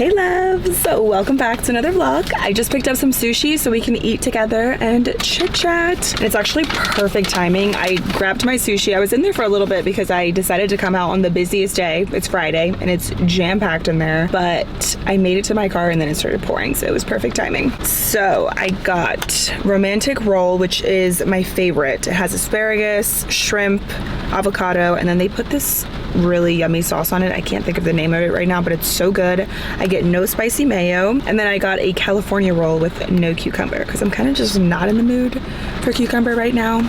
Hey loves, so welcome back to another vlog. I just picked up some sushi so we can eat together and chit chat. And it's actually perfect timing. I grabbed my sushi. I was in there for a little bit because I decided to come out on the busiest day. It's Friday and it's jam-packed in there, but I made it to my car and then it started pouring, so it was perfect timing. So I got romantic roll, which is my favorite. It has asparagus, shrimp, avocado, and then they put this really yummy sauce on it. I can't think of the name of it right now, but it's so good. I get no spicy mayo, and then I got a California roll with no cucumber because I'm kind of just not in the mood for cucumber right now.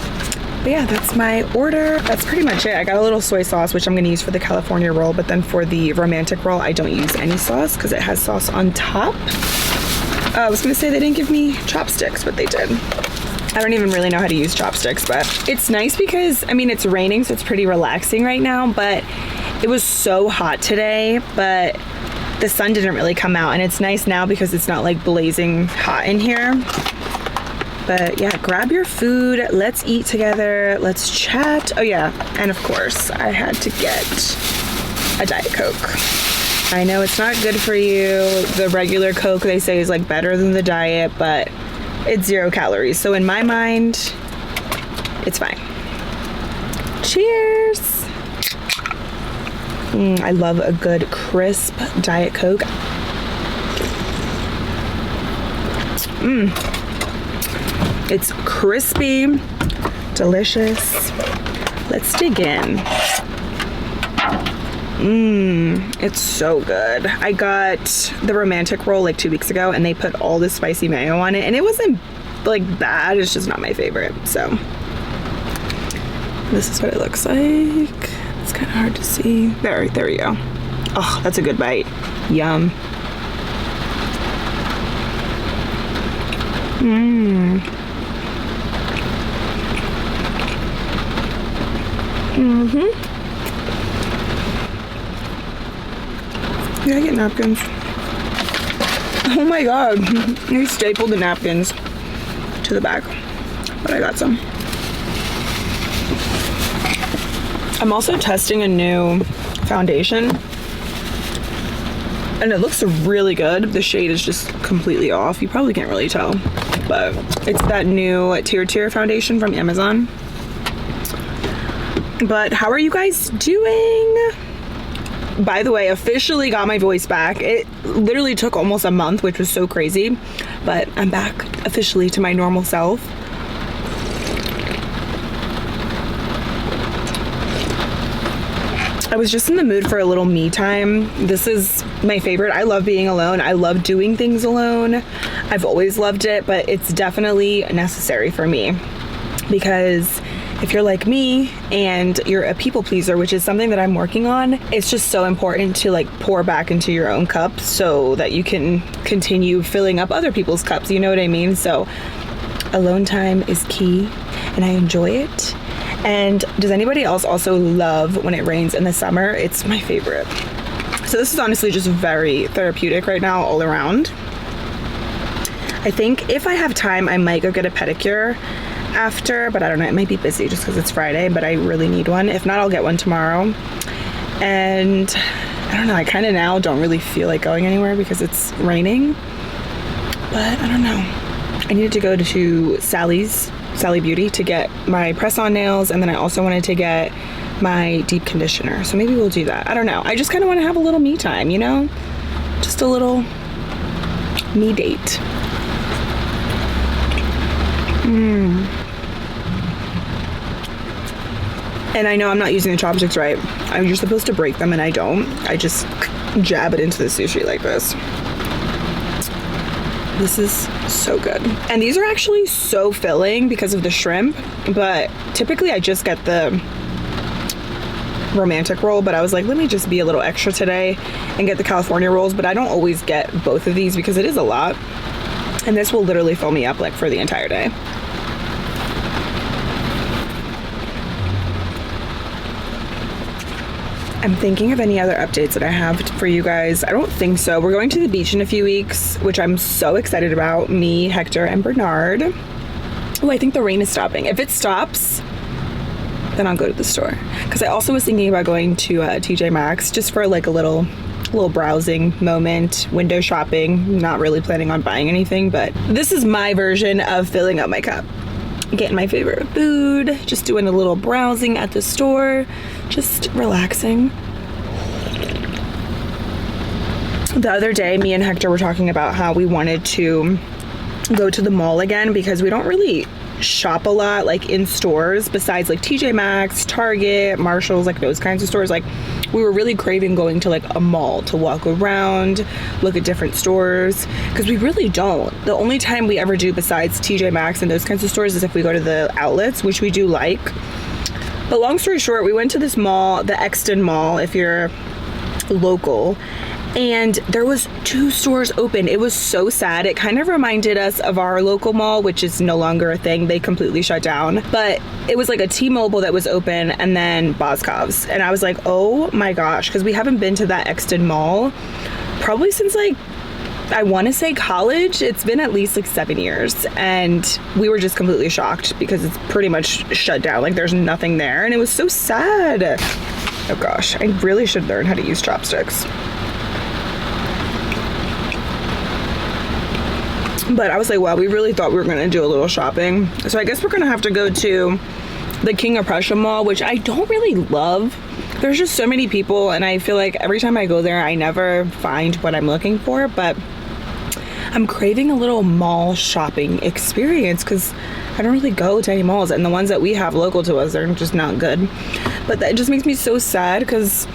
But yeah, that's my order. That's pretty much it. I got a little soy sauce, which I'm going to use for the California roll, but then for the romantic roll, I don't use any sauce because it has sauce on top. I was going to say they didn't give me chopsticks, but they did. I don't even really know how to use chopsticks, but it's nice because, I mean, it's raining, so it's pretty relaxing right now, but it was so hot today, but the sun didn't really come out, and it's nice now because it's not like blazing hot in here. But yeah, grab your food, let's eat together, let's chat. Oh yeah, and of course, I had to get a Diet Coke. I know it's not good for you. The regular Coke, they say, is like better than the diet, but it's 0 calories. So in my mind, it's fine. Cheers. I love a good crisp Diet Coke. It's crispy, delicious. Let's dig in. It's so good. I got the romantic roll like 2 weeks ago and they put all this spicy mayo on it and it wasn't like bad, it's just not my favorite. So this is what it looks like. It's kind of hard to see. There we go. Oh, that's a good bite. Yum. Did I get napkins? Oh my god. They stapled the napkins to the back, but I got some. I'm also testing a new foundation and it looks really good. The shade is just completely off. You probably can't really tell, but it's that new Tier foundation from Amazon. But how are you guys doing? By the way, officially got my voice back. It literally took almost a month, which was so crazy, but I'm back officially to my normal self. I was just in the mood for a little me time. This is my favorite. I love being alone. I love doing things alone. I've always loved it, but it's definitely necessary for me because if you're like me and you're a people pleaser, which is something that I'm working on, it's just so important to like pour back into your own cup so that you can continue filling up other people's cups. You know what I mean? So alone time is key and I enjoy it. And does anybody else also love when it rains in the summer? It's my favorite. So this is honestly just very therapeutic right now all around. I think if I have time, I might go get a pedicure after, but I don't know, it might be busy just because it's Friday, but I really need one. If not, I'll get one tomorrow. And I don't know, I kind of now don't really feel like going anywhere because it's raining, but I don't know. I needed to go to Sally Beauty to get my press-on nails, and then I also wanted to get my deep conditioner, so maybe we'll do that. I don't know, I just kind of want to have a little me time, you know, just a little me date. And I know I'm not using the chopsticks right. You're supposed to break them and I don't. I just jab it into the sushi like this. This is so good. And these are actually so filling because of the shrimp, but typically I just get the romantic roll, but I was like, let me just be a little extra today and get the California rolls, but I don't always get both of these because it is a lot. And this will literally fill me up like for the entire day. I'm thinking of any other updates that I have for you guys. I don't think so. We're going to the beach in a few weeks, which I'm so excited about. Me, Hector, and Bernard. Oh, I think the rain is stopping. If it stops, then I'll go to the store. Because I also was thinking about going to TJ Maxx just for like a little little browsing moment, window shopping. Not really planning on buying anything, but this is my version of filling up my cup. Getting my favorite food, just doing a little browsing at the store, just relaxing. The other day, me and Hector were talking about how we wanted to go to the mall again because we don't really shop a lot like in stores besides like TJ Maxx, Target, Marshalls, like those kinds of stores. Like we were really craving going to like a mall to walk around, look at different stores, because we really don't. The only time we ever do besides TJ Maxx and those kinds of stores is if we go to the outlets, which we do like. But long story short, we went to this mall, the Exton Mall, if you're local, and there was 2 stores open. It was so sad. It kind of reminded us of our local mall, which is no longer a thing. They completely shut down. But it was like a T-Mobile that was open and then Boscov's. And I was like, oh my gosh, because we haven't been to that Exton Mall probably since like, I want to say college. It's been at least like 7 years. And we were just completely shocked because it's pretty much shut down. Like there's nothing there. And it was so sad. Oh gosh, I really should learn how to use chopsticks. But I was like, wow, we really thought we were going to do a little shopping. So I guess we're going to have to go to the King of Prussia Mall, which I don't really love. There's just so many people, and I feel like every time I go there, I never find what I'm looking for. But I'm craving a little mall shopping experience because I don't really go to any malls. And the ones that we have local to us, they're just not good. But that just makes me so sad because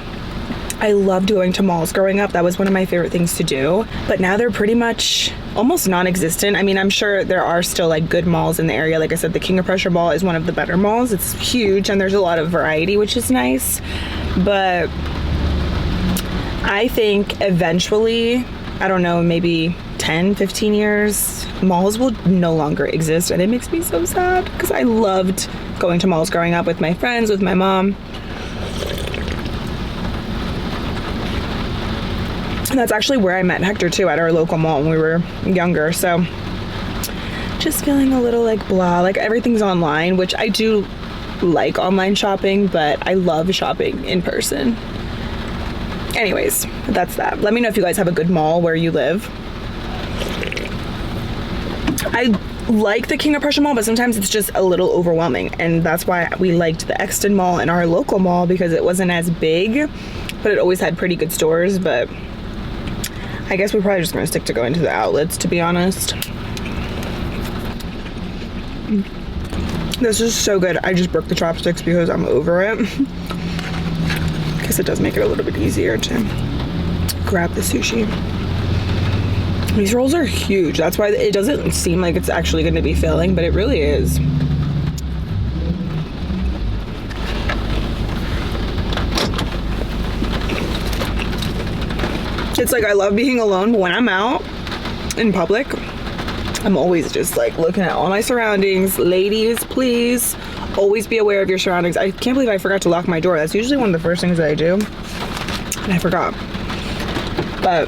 I loved going to malls growing up. That was one of my favorite things to do. But now they're pretty much almost non-existent. I mean, I'm sure there are still like good malls in the area. Like I said, the King of Prussia Mall is one of the better malls. It's huge and there's a lot of variety, which is nice. But I think eventually, I don't know, maybe 10, 15 years, malls will no longer exist. And it makes me so sad because I loved going to malls growing up with my friends, with my mom. And that's actually where I met Hector too, at our local mall when we were younger. So just feeling a little like blah, like everything's online, which I do like online shopping, but I love shopping in person. Anyways, that's that. Let me know if you guys have a good mall where you live. I like the King of Prussia Mall, but sometimes it's just a little overwhelming. And that's why we liked the Exton Mall and our local mall, because it wasn't as big, but it always had pretty good stores. But I guess we're probably just gonna stick to going to the outlets, to be honest. This is so good. I just broke the chopsticks because I'm over it. Because it does make it a little bit easier to grab the sushi. These rolls are huge. That's why it doesn't seem like it's actually gonna be filling, but it really is. It's like I love being alone, but when I'm out in public, I'm always just like looking at all my surroundings. Ladies, please always be aware of your surroundings. I can't believe I forgot to lock my door. That's usually one of the first things that I do, and I forgot. But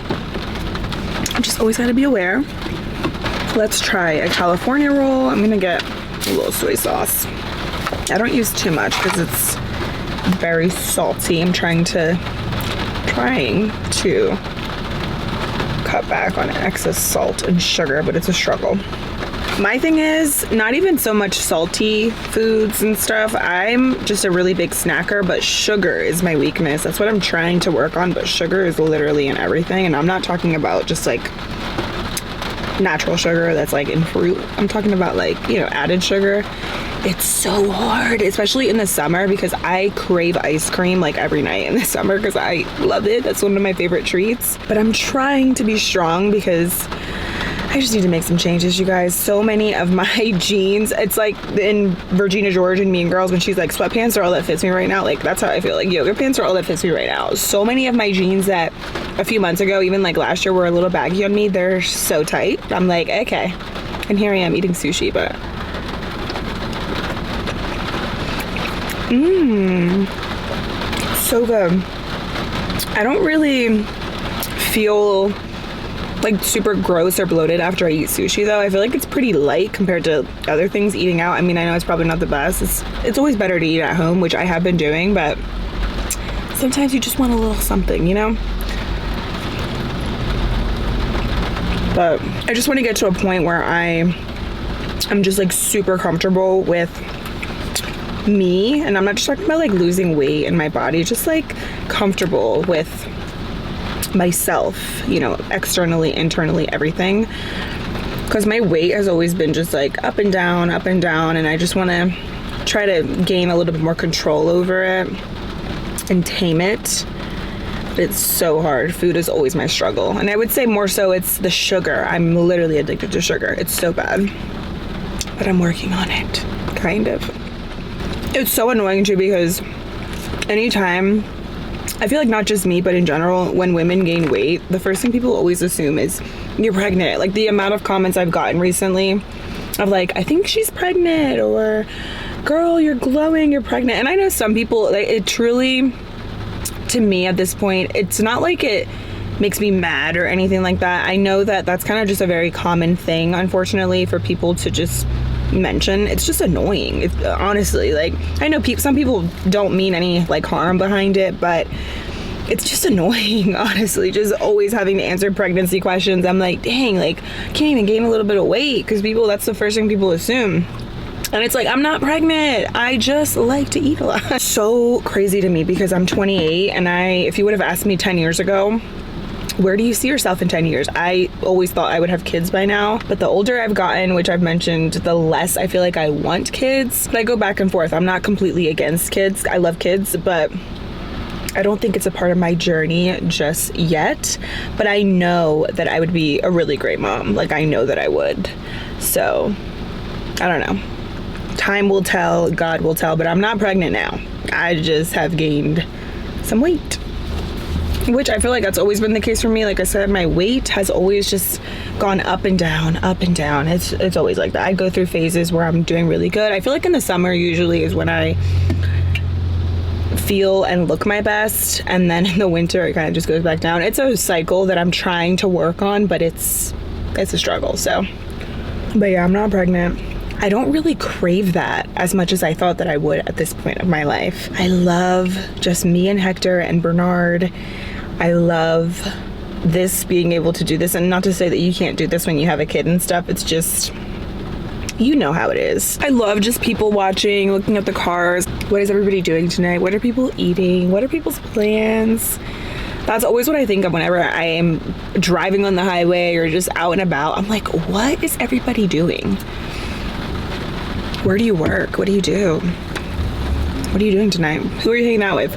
I just always gotta be aware. Let's try a California roll. I'm gonna get a little soy sauce. I don't use too much because it's very salty. I'm trying to cut back on excess salt and sugar, but it's a struggle. My thing is not even so much salty foods and stuff. I'm just a really big snacker, but sugar is my weakness. That's what I'm trying to work on, but sugar is literally in everything. And I'm not talking about just like natural sugar that's like in fruit. I'm talking about like, you know, added sugar. It's so hard, especially in the summer, because I crave ice cream like every night in the summer because I love it. That's one of my favorite treats. But I'm trying to be strong because I just need to make some changes, you guys. So many of my jeans, it's like in Regina George and Mean Girls when she's like, sweatpants are all that fits me right now. Like that's how I feel. Like yoga pants are all that fits me right now. So many of my jeans that a few months ago, even like last year, were a little baggy on me, they're so tight. I'm like, okay. And here I am eating sushi, but so good. I don't really feel like super gross or bloated after I eat sushi though. I feel like it's pretty light compared to other things eating out. I mean, I know it's probably not the best. It's always better to eat at home, which I have been doing, but sometimes you just want a little something, you know? But I just want to get to a point where I'm just like super comfortable with me, and I'm not just talking about like losing weight in my body, just like comfortable with myself, you know, externally, internally, everything. Because my weight has always been just like up and down, and I just want to try to gain a little bit more control over it and tame it. It's so hard. Food is always my struggle. And I would say more so it's the sugar. I'm literally addicted to sugar. It's so bad. But I'm working on it, kind of. It's so annoying too, because anytime, I feel like not just me, but in general, when women gain weight, the first thing people always assume is you're pregnant. Like the amount of comments I've gotten recently of like, I think she's pregnant, or girl, you're glowing, you're pregnant. And I know some people, like, it truly, to me at this point, it's not like it makes me mad or anything like that. I know that that's kind of just a very common thing, unfortunately, for people to just mention. It's just annoying. It's honestly, like, I know some people don't mean any like harm behind it, but it's just annoying, honestly, just always having to answer pregnancy questions. I'm like, dang, like, can't even gain a little bit of weight, because that's the first thing people assume. And it's like, I'm not pregnant, I just like to eat a lot. So crazy to me, because I'm 28, and if you would have asked me 10 years ago, where do you see yourself in 10 years? I always thought I would have kids by now, but the older I've gotten, which I've mentioned, the less I feel like I want kids. But I go back and forth. I'm not completely against kids. I love kids, but I don't think it's a part of my journey just yet. But I know that I would be a really great mom. Like, I know that I would. So, I don't know. Time will tell, God will tell, but I'm not pregnant now. I just have gained some weight, which I feel like that's always been the case for me. Like I said, my weight has always just gone up and down, up and down. It's always like that. I go through phases where I'm doing really good. I feel like in the summer usually is when I feel and look my best, and then in the winter it kind of just goes back down. It's a cycle that I'm trying to work on, but it's a struggle. So, but yeah, I'm not pregnant. I don't really crave that as much as I thought that I would at this point of my life. I love just me and Hector and Bernard. I love this, being able to do this, and not to say that you can't do this when you have a kid and stuff. It's just, you know how it is. I love just people watching, looking at the cars. What is everybody doing tonight? What are people eating? What are people's plans? That's always what I think of whenever I am driving on the highway or just out and about. I'm like, what is everybody doing? Where do you work? What do you do? What are you doing tonight? Who are you hanging out with?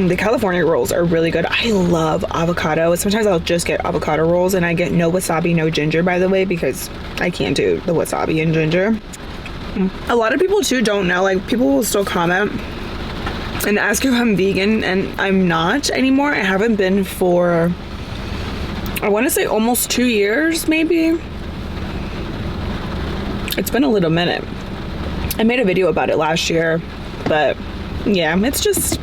The California rolls are really good. I love avocado. Sometimes I'll just get avocado rolls, and I get no wasabi, no ginger, by the way, because I can't do the wasabi and ginger. A lot of people too don't know, like, people will still comment and ask if I'm vegan, and I'm not anymore. I haven't been for, I want to say almost 2 years, maybe. It's been a little minute. I made a video about it last year, but yeah, it's just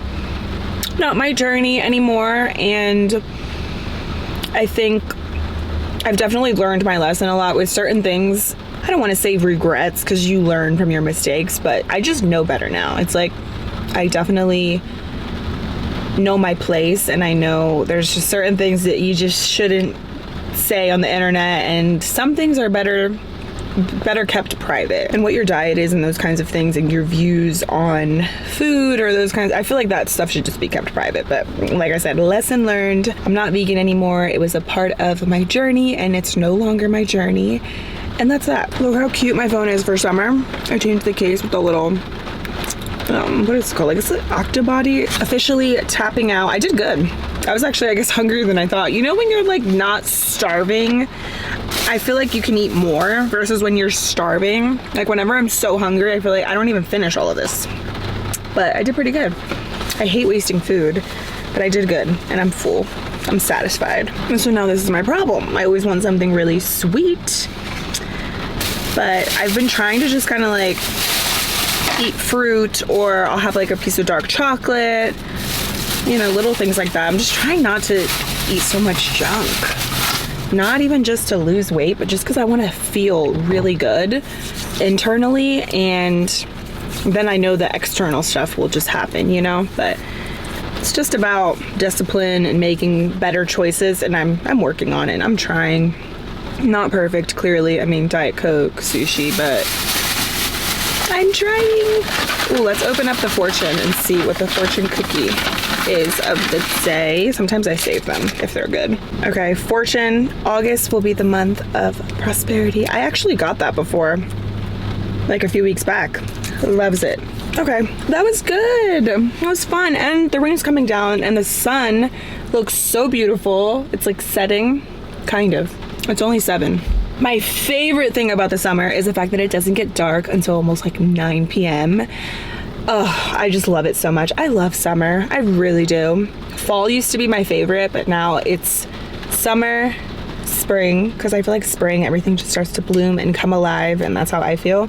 not my journey anymore. And I think I've definitely learned my lesson a lot with certain things. I don't want to say regrets, because you learn from your mistakes, but I just know better now. It's like, I definitely know my place, and I know there's just certain things that you just shouldn't say on the internet, and some things are better kept private. And what your diet is and those kinds of things, and your views on food or those kinds, I feel like that stuff should just be kept private. But like I said, lesson learned. I'm not vegan anymore. It was a part of my journey, and it's no longer my journey, and that's that. Look how cute my phone is for summer. I changed the case with a little what is it called? Like, it's an Octobody. Officially tapping out. I did good. I was actually, I guess, hungrier than I thought. You know, when you're like not starving, I feel like you can eat more versus when you're starving. Like, whenever I'm so hungry, I feel like I don't even finish all of this. But I did pretty good. I hate wasting food, but I did good, and I'm full. I'm satisfied. And so now this is my problem. I always want something really sweet, but I've been trying to just kind of like eat fruit, or I'll have like a piece of dark chocolate, you know, little things like that. I'm just trying not to eat so much junk. Not even just to lose weight, but just because I want to feel really good internally, and then I know the external stuff will just happen, you know. But It's just about discipline and making better choices, and I'm working on it. I'm trying. Not perfect, clearly. I mean, Diet Coke, sushi, but I'm trying. Ooh, let's open up the fortune and see what the fortune cookie is of the day. Sometimes I save them if they're good. Okay, fortune. August will be the month of prosperity. I actually got that before, like a few weeks back. Loves it. Okay, that was good. It was fun, and the rain's coming down, and the sun looks so beautiful. It's like setting, kind of. It's only 7. My favorite thing about the summer is the fact that it doesn't get dark until almost like 9 p.m. Oh, I just love it so much. I love summer. I really do. Fall used to be my favorite, but now it's summer, spring, because I feel like spring, everything just starts to bloom and come alive, and that's how I feel.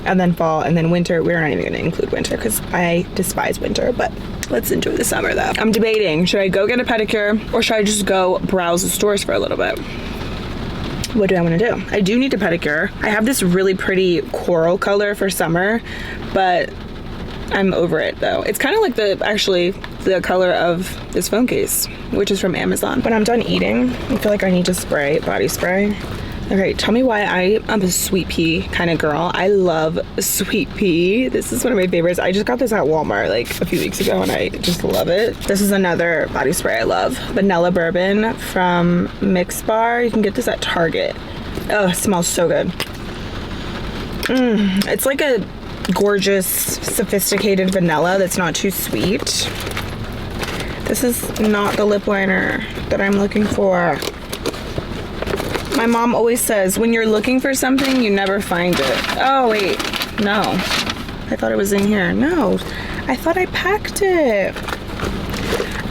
And then fall, and then winter. We're not even going to include winter because I despise winter, but let's enjoy the summer though. I'm debating, should I go get a pedicure or should I just go browse the stores for a little bit? What do I want to do? I do need a pedicure. I have this really pretty coral color for summer, but I'm over it though. It's kind of like the color of this phone case, which is from Amazon. When I'm done eating, I feel like I need to spray body spray. Okay, tell me why I am a sweet pea kind of girl. I love sweet pea. This is one of my favorites. I just got this at Walmart like a few weeks ago and I just love it. This is another body spray I love. Vanilla Bourbon from Mix Bar. You can get this at Target. Oh, it smells so good. It's like a gorgeous, sophisticated vanilla that's not too sweet. This is not the lip liner that I'm looking for. My mom always says, when you're looking for something, you never find it. Oh, wait. No. I thought it was in here. No. I thought I packed it.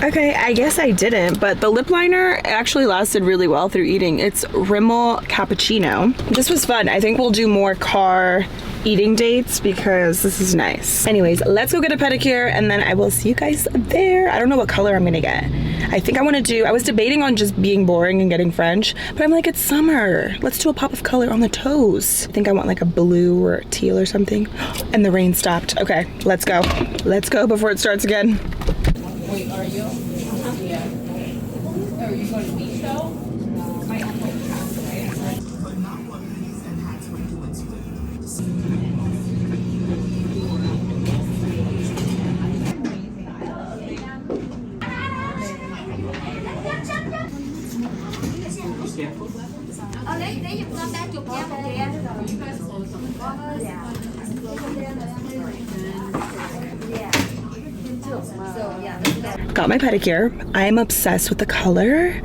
Okay, I guess I didn't, but the lip liner actually lasted really well through eating. It's Rimmel Cappuccino. This was fun. I think we'll do more car eating dates because this is nice. Anyways, let's go get a pedicure and then I will see you guys there. I don't know what color I'm gonna get. I think I was debating on just being boring and getting French, but I'm like, it's summer. Let's do a pop of color on the toes. I think I want like a blue or a teal or something. And the rain stopped. Okay, let's go. Let's go before it starts again. Wait, are you? Yeah. Are you going to beach though? Lấy giùm con 30 nha một kìa. Got my pedicure. I am obsessed with the color.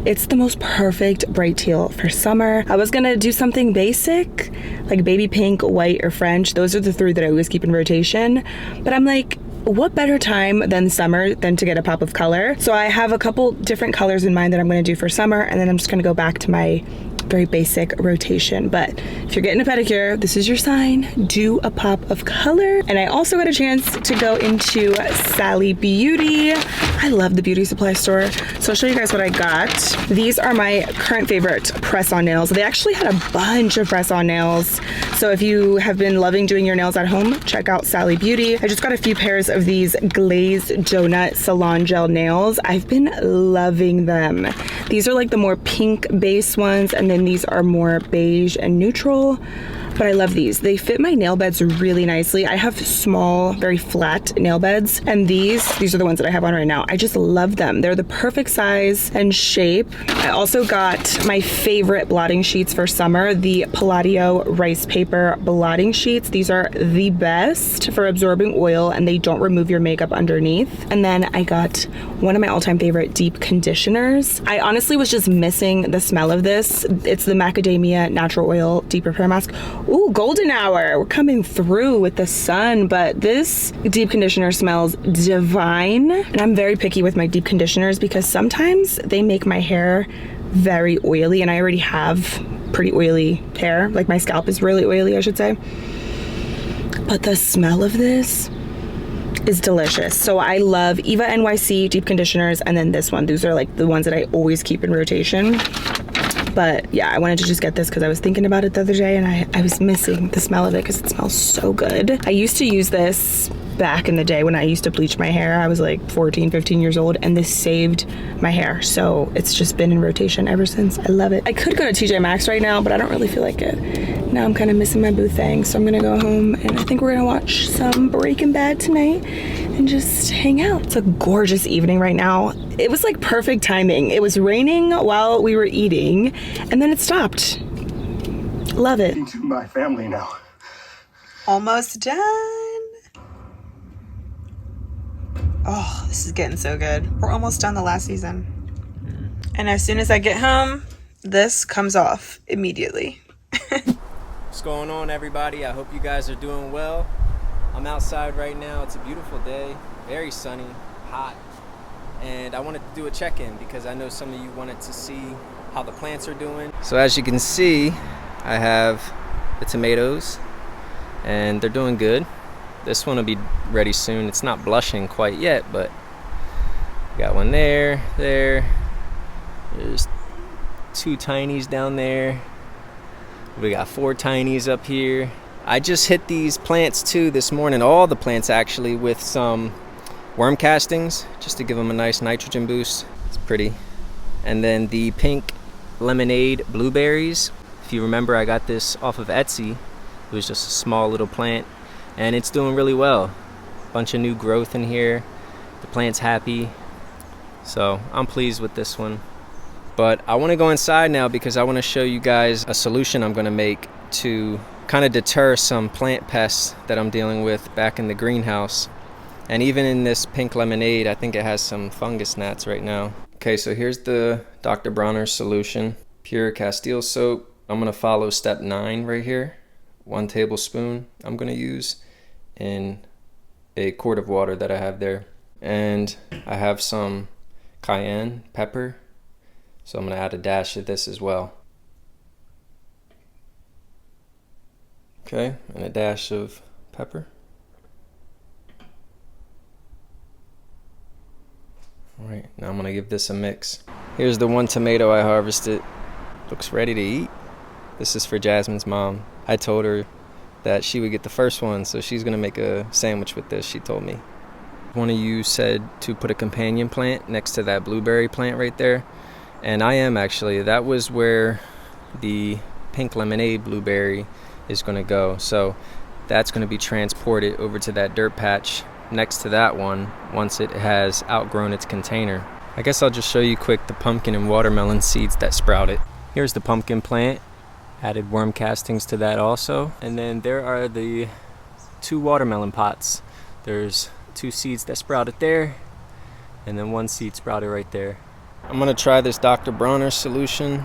It's the most perfect bright teal for summer. I was gonna do something basic, like baby pink, white, or French. Those are the 3 that I always keep in rotation. But I'm like, what better time than summer than to get a pop of color? So I have a couple different colors in mind that I'm gonna do for summer, and then I'm just gonna go back to my very basic rotation. But if you're getting a pedicure, this is your sign. Do a pop of color. And I also got a chance to go into Sally Beauty. I love the beauty supply store. So I'll show you guys what I got. These are my current favorite press-on nails. They actually had a bunch of press-on nails. So if you have been loving doing your nails at home, check out Sally Beauty. I just got a few pairs of these glazed donut salon gel nails. I've been loving them. These are like the more pink base ones, and then these are more beige and neutral. But I love these. They fit my nail beds really nicely. I have small, very flat nail beds, and these are the ones that I have on right now. I just love them. They're the perfect size and shape. I also got my favorite blotting sheets for summer, the Palladio rice paper blotting sheets. These are the best for absorbing oil, and they don't remove your makeup underneath. And then I got one of my all-time favorite deep conditioners. I honestly was just missing the smell of this. It's the Macadamia Natural Oil Deep Repair Mask. Ooh, golden hour. We're coming through with the sun, but this deep conditioner smells divine. And I'm very picky with my deep conditioners because sometimes they make my hair very oily, and I already have pretty oily hair. Like my scalp is really oily, I should say. But the smell of this is delicious. So I love Eva NYC deep conditioners, and then this one. These are like the ones that I always keep in rotation. But yeah, I wanted to just get this because I was thinking about it the other day, and I was missing the smell of it because it smells so good. I used to use this back in the day when I used to bleach my hair. I was like 14, 15 years old, and this saved my hair. So it's just been in rotation ever since. I love it. I could go to TJ Maxx right now, but I don't really feel like it. Now I'm kind of missing my boo thing, so I'm gonna go home and I think we're gonna watch some Breaking Bad tonight and just hang out. It's a gorgeous evening right now. It was like perfect timing. It was raining while we were eating, and then it stopped. Love it. To my family now. Almost done. Oh, this is getting so good. We're almost done the last season. And as soon as I get home, this comes off immediately. What's going on, everybody? I hope you guys are doing well. I'm outside right now. It's a beautiful day, very sunny, hot. And I wanted to do a check-in because I know some of you wanted to see how the plants are doing. So as you can see, I have the tomatoes and they're doing good. This one will be ready soon. It's not blushing quite yet, but got one there. There's 2 tinies down there. We got 4 tinies up here. I just hit these plants too this morning, all the plants actually, with some worm castings just to give them a nice nitrogen boost. It's pretty. And then the pink lemonade blueberries. If you remember, I got this off of Etsy. It was just a small little plant and it's doing really well. Bunch of new growth in here. The plant's happy. So I'm pleased with this one. But I want to go inside now because I want to show you guys a solution I'm going to make to kind of deter some plant pests that I'm dealing with back in the greenhouse. And even in this pink lemonade, I think it has some fungus gnats right now. Okay, so here's the Dr. Bronner's solution. Pure Castile soap. I'm going to follow step 9 right here. 1 tablespoon I'm going to use in a quart of water that I have there. And I have some cayenne pepper. So I'm going to add a dash of this as well. Okay, and a dash of pepper. All right, now I'm going to give this a mix. Here's the 1 tomato I harvested. Looks ready to eat. This is for Jasmine's mom. I told her that she would get the first one, so she's going to make a sandwich with this, she told me. One of you said to put a companion plant next to that blueberry plant right there. And I am actually. That was where the pink lemonade blueberry is going to go. So that's going to be transported over to that dirt patch next to that one once it has outgrown its container. I guess I'll just show you quick the pumpkin and watermelon seeds that sprouted. Here's the pumpkin plant. Added worm castings to that also. And then there are the 2 watermelon pots. There's 2 seeds that sprouted there, and then 1 seed sprouted right there. I'm gonna try this Dr. Bronner solution.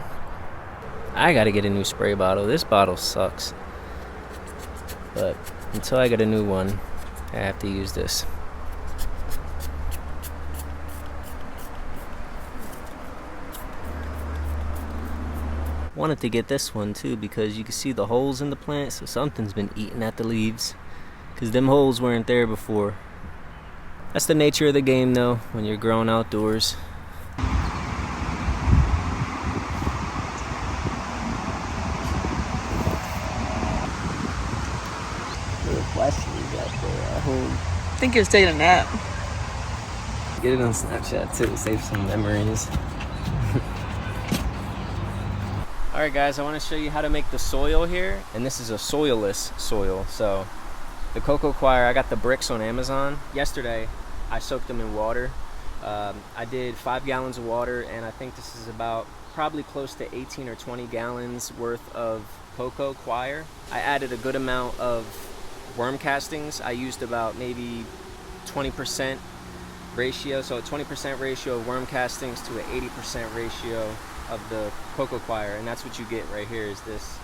I gotta get a new spray bottle. This bottle sucks. But until I get a new one, I have to use this. Wanted to get this one too because you can see the holes in the plant, so something's been eating at the leaves. Because them holes weren't there before. That's the nature of the game though, when you're growing outdoors. I think you're taking a nap. Get it on Snapchat too, save some memories. Alright guys, I want to show you how to make the soil here. And this is a soilless soil. So the cocoa coir, I got the bricks on Amazon. Yesterday, I soaked them in water. I did 5 gallons of water, and I think this is about probably close to 18 or 20 gallons worth of cocoa coir. I added a good amount of worm castings. I used about maybe 20% ratio, so a 20% ratio of worm castings to an 80% ratio of the cocoa coir, and that's what you get right here. Is this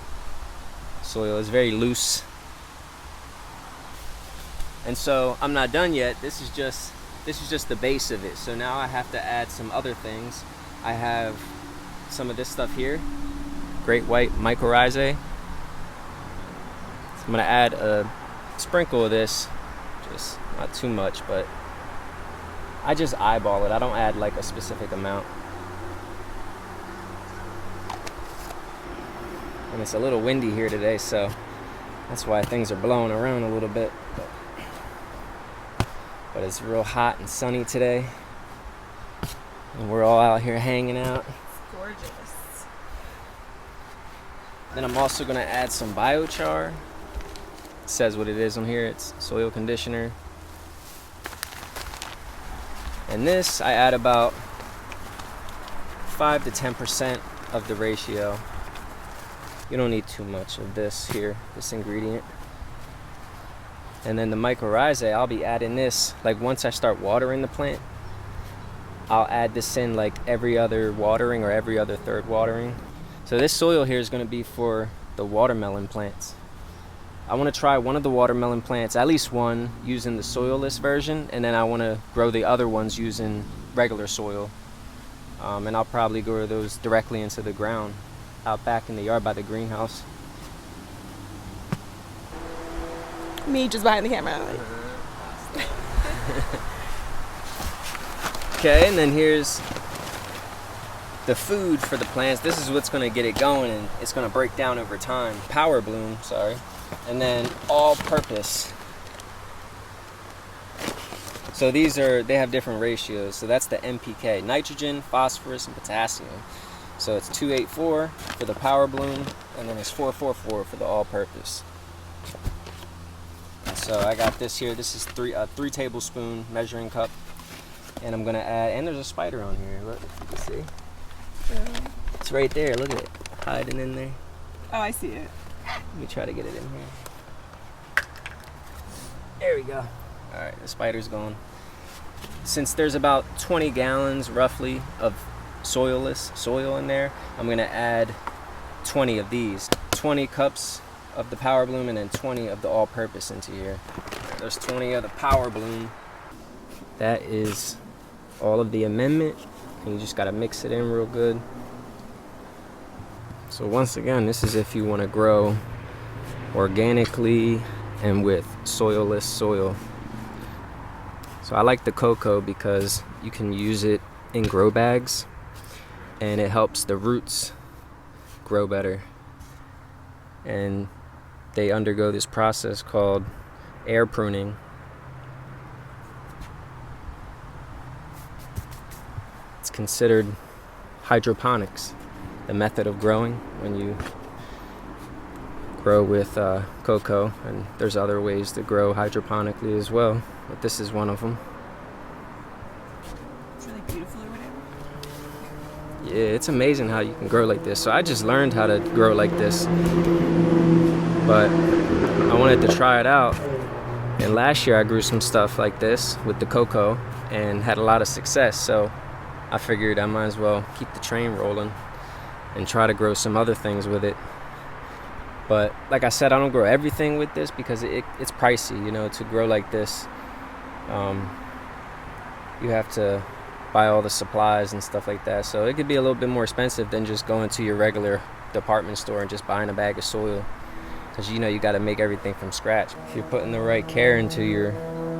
soil is very loose. And so I'm not done yet. This is just the base of it. So now I have to add some other things. I have some of this stuff here, great white mycorrhizae. So I'm gonna add a sprinkle of this, just not too much, but I just eyeball it. I don't add like a specific amount. And it's a little windy here today, so that's why things are blowing around a little bit. But But it's real hot and sunny today. And we're all out here hanging out. It's gorgeous. Then I'm also gonna add some biochar. It says what it is on here. It's soil conditioner. And this, I add about 5 to 10% of the ratio. You don't need too much of this here, this ingredient. And then the mycorrhizae, I'll be adding this, like once I start watering the plant, I'll add this in like every other watering or every other third watering. So this soil here is gonna be for the watermelon plants. I wanna try one of the watermelon plants, at least one, using the soilless version, and then I wanna grow the other ones using regular soil. And I'll probably grow those directly into the ground out back in the yard by the greenhouse. Me just behind the camera. Okay, and then here's the food for the plants. This is what's gonna get it going, and it's gonna break down over time. Power bloom, sorry. And then all purpose. So they have different ratios. So that's the NPK, nitrogen, phosphorus, and potassium. So it's 284 for the power bloom, and then it's 444 for the all purpose. So I got this here. This is 3 tablespoon measuring cup. And I'm gonna add, and there's a spider on here. Look, if you can see. Really? It's right there. Look at it, hiding in there. Oh, I see it. Let me try to get it in here. There we go. All right, the spider's gone. Since there's about 20 gallons roughly of soilless soil in there, I'm gonna add 20 of these. 20 cups of the power bloom and then 20 of the all-purpose into here. There's 20 of the power bloom. That is all of the amendment, and you just gotta mix it in real good. So once again, this is if you want to grow organically and with soilless soil. So I like the cocoa because you can use it in grow bags and it helps the roots grow better. And they undergo this process called air pruning. It's considered hydroponics, the method of growing when you grow with cocoa, and there's other ways to grow hydroponically as well, but this is one of them. It's really beautiful or whatever. Yeah, it's amazing how you can grow like this. So I just learned how to grow like this, but I wanted to try it out, and last year I grew some stuff like this with the cocoa and had a lot of success, so I figured I might as well keep the train rolling and try to grow some other things with it. But like I said, I don't grow everything with this because it's pricey, you know, to grow like this. You have to buy all the supplies and stuff like that. So it could be a little bit more expensive than just going to your regular department store and just buying a bag of soil. Because you know you got to make everything from scratch. If you're putting the right care into your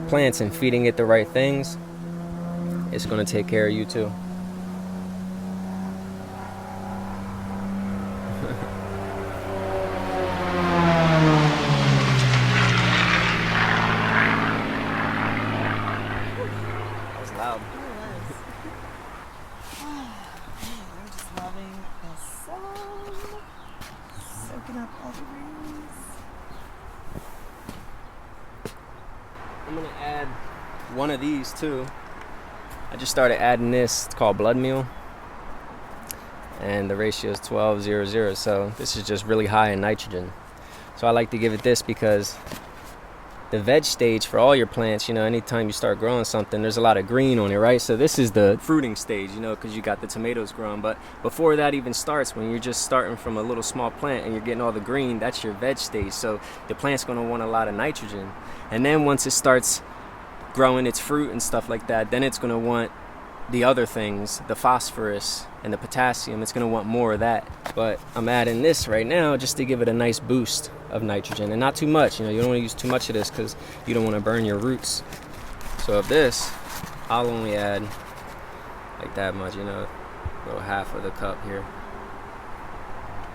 plants and feeding it the right things, it's going to take care of you too. I'm gonna add one of these too. I just started adding this. It's called blood meal, and the ratio is 12:0:0. So this is just really high in nitrogen. So I like to give it this because the veg stage for all your plants, you know, anytime you start growing something, there's a lot of green on it, right? So this is the fruiting stage, you know, because you got the tomatoes growing. But before that even starts, when you're just starting from a little small plant and you're getting all the green, that's your veg stage. So the plant's going to want a lot of nitrogen. And then once it starts growing its fruit and stuff like that, then it's going to want the other things, the phosphorus and the potassium. It's going to want more of that. But I'm adding this right now just to give it a nice boost of nitrogen, and not too much. You know, you don't want to use too much of this because you don't want to burn your roots. So of this, I'll only add like that much, you know, a little half of the cup here.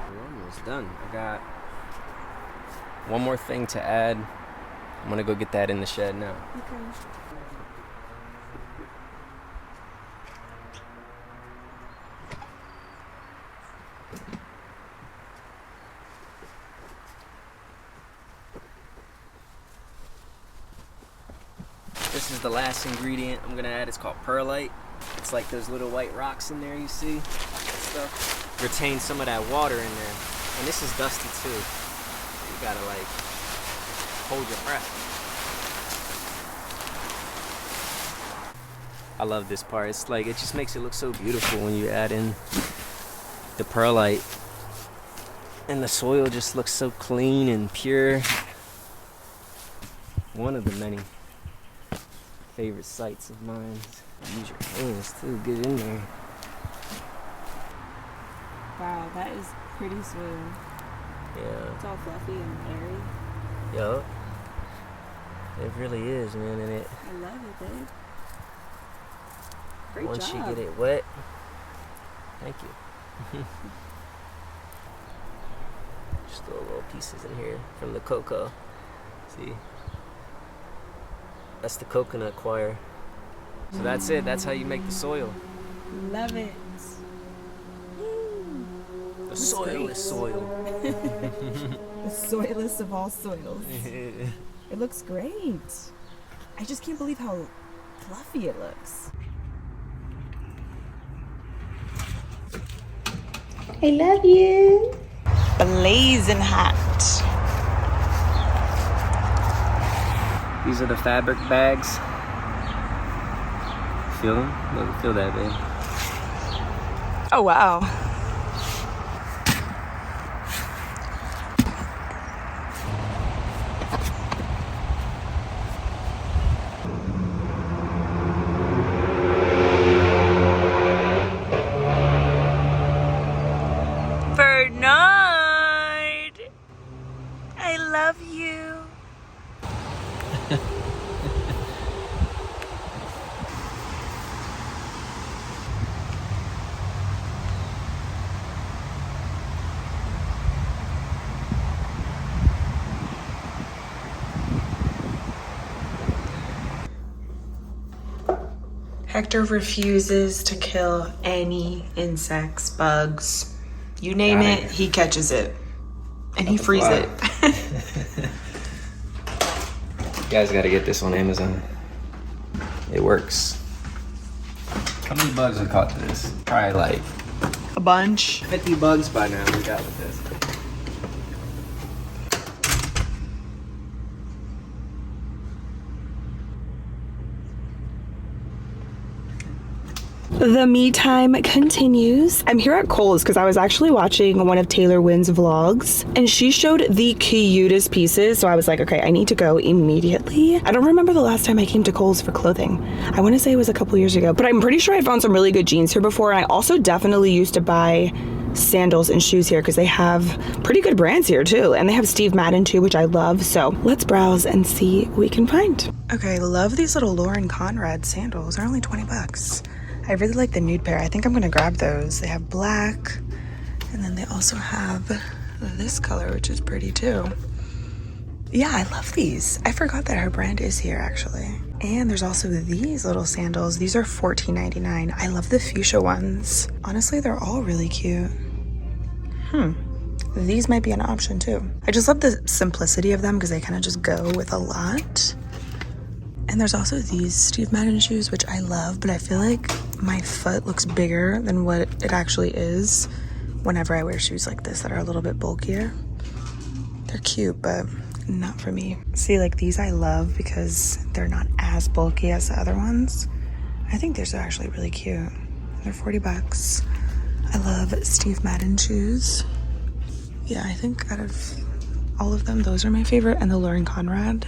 We're almost done. I got one more thing to add. I'm gonna go get that in the shed now. Okay. This is the last ingredient I'm gonna add. It's called perlite. It's like those little white rocks in there you see. That stuff retains some of that water in there. And this is dusty too. You gotta like hold your breath. I love this part. It's like, it just makes it look so beautiful when you add in the perlite. And the soil just looks so clean and pure. One of the many favorite sights of mine. Use your hands to get in there. Wow, that is pretty smooth. Yeah. It's all fluffy and airy. Yup. It really is, man. And it. I love it, babe. Great Once job. you get it wet. Thank you. Just little pieces in here from the cocoa. See? That's the coconut coir. So that's it. That's how you make the soil. Love it. The soilless soil. The soilless of all soils. It looks great. I just can't believe how fluffy it looks. I love you. Blazing hot. These are the fabric bags. Feel them? Look, feel that, babe. Oh, wow. Bernard, I love you. Hector refuses to kill any insects, bugs, you name it, he catches it. And he frees it. You guys gotta get this on Amazon. It works. How many bugs have caught this? Probably like A bunch. 50 bugs by now we got with this. The me time continues. I'm here at Kohl's because I was actually watching one of Taylor Wynn's vlogs and she showed the cutest pieces. So I was like, okay, I need to go immediately. I don't remember the last time I came to Kohl's for clothing. I want to say it was a couple years ago, but I'm pretty sure I found some really good jeans here before. And I also definitely used to buy sandals and shoes here because they have pretty good brands here too. And they have Steve Madden too, which I love. So let's browse and see what we can find. Okay, love these little Lauren Conrad sandals. They're only 20 bucks. I really like the nude pair. I think I'm gonna grab those. They have black, and then they also have this color, which is pretty too. Yeah, I love these. I forgot that her brand is here actually. And there's also these little sandals. These are $14.99. I love the fuchsia ones. Honestly, they're all really cute. These might be an option too. I just love the simplicity of them because they kind of just go with a lot. And there's also these Steve Madden shoes, which I love, but I feel like my foot looks bigger than what it actually is whenever I wear shoes like this that are a little bit bulkier. They're cute, but not for me. See, like these I love because they're not as bulky as the other ones. I think these are actually really cute. They're 40 bucks. I love Steve Madden shoes. Yeah, I think out of all of them, those are my favorite. And the Lauren Conrad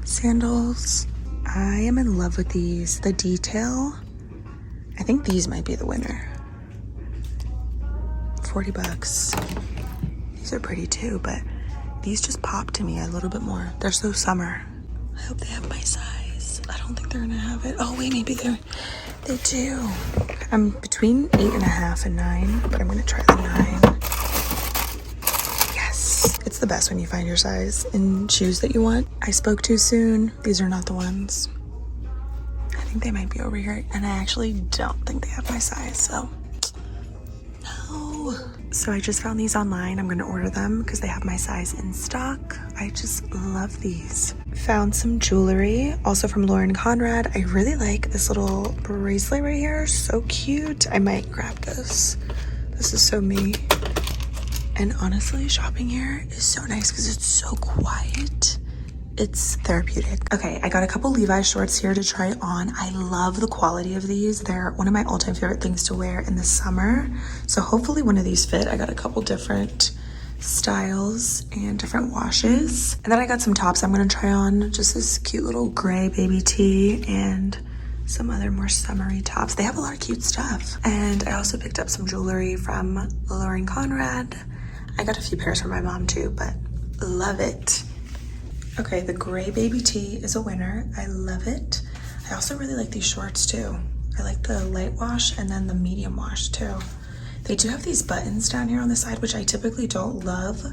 sandals. I am in love with these. The detail, I think these might be the winner. 40 bucks. These are pretty too, but these just pop to me a little bit more. They're so summer. I hope they have my size. I don't think they're gonna have it. Oh wait, maybe they do. I'm between 8.5 and 9, but I'm gonna try the 9. Yes, it's the best when you find your size in shoes that you want. I spoke too soon. These are not the ones. I think they might be over here, and I actually don't think they have my size, so no. So I just found these online. I'm gonna order them because they have my size in stock. I just love these. Found some jewelry, also from Lauren Conrad. I really like this little bracelet right here. So cute. I might grab this. This is so me. And honestly, shopping here is so nice because it's so quiet. It's therapeutic. Okay, I got a couple Levi's shorts here to try on. I love the quality of these. They're one of my all-time favorite things to wear in the summer. So hopefully one of these fit. I got a couple different styles and different washes. And then I got some tops I'm gonna try on. Just this cute little gray baby tee and some other more summery tops. They have a lot of cute stuff. And I also picked up some jewelry from Lauren Conrad. I got a few pairs for my mom too, but love it. Okay, the gray baby tee is a winner. I love it. I also really like these shorts too. I like the light wash and then the medium wash too. They do have these buttons down here on the side, which I typically don't love,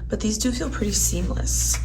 but these do feel pretty seamless.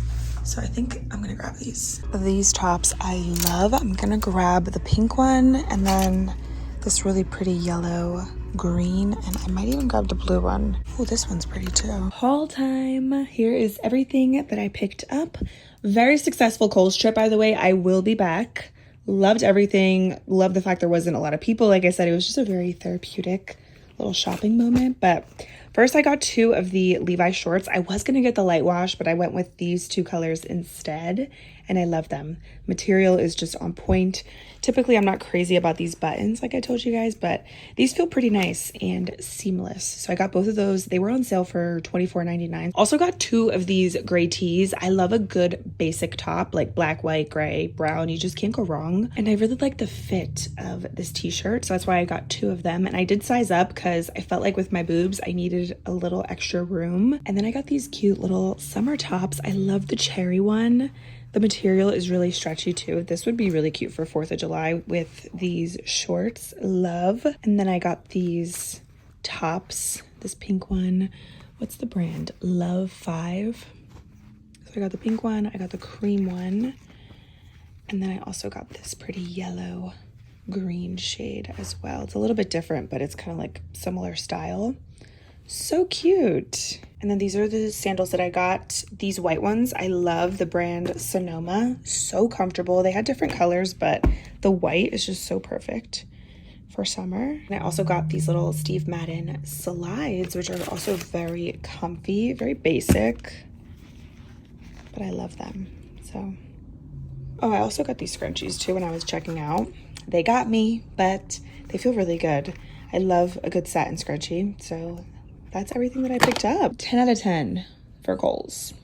So I think I'm gonna grab these. These tops I love. I'm gonna grab the pink one and then this really pretty yellow green, and I might even grab the blue one. Oh, this one's pretty too. Haul time. Here is everything that I picked up. Very successful Kohl's trip, by the way. I will be back. Loved everything. Loved the fact there wasn't a lot of people. Like I said, it was just a very therapeutic little shopping moment. But first I got 2 of the Levi shorts. I was gonna get the light wash, but I went with these 2 colors instead, and I love them. Material is just on point. Typically, I'm not crazy about these buttons, like I told you guys, but these feel pretty nice and seamless. So I got both of those. They were on sale for $24.99. Also got 2 of these gray tees. I love a good basic top, like black, white, gray, brown. You just can't go wrong. And I really like the fit of this t-shirt, so that's why I got 2 of them. And I did size up because I felt like with my boobs, I needed a little extra room. And then I got these cute little summer tops. I love the cherry one. The material is really stretchy too. This would be really cute for 4th of July with these shorts. Love. And then I got these tops, this pink one. What's the brand? Love 5. So I got the pink one, I got the cream one, and then I also got this pretty yellow green shade as well. It's a little bit different, but it's kind of like similar style. So cute. And then these are the sandals that I got. These white ones, I love the brand Sonoma. So comfortable. They had different colors, but the white is just so perfect for summer. And I also got these little Steve Madden slides, which are also very comfy, very basic, but I love them. So, oh, I also got these scrunchies too when I was checking out. They got me, but they feel really good. I love a good satin scrunchie, so that's everything that I picked up. 10 out of 10 for Kohl's.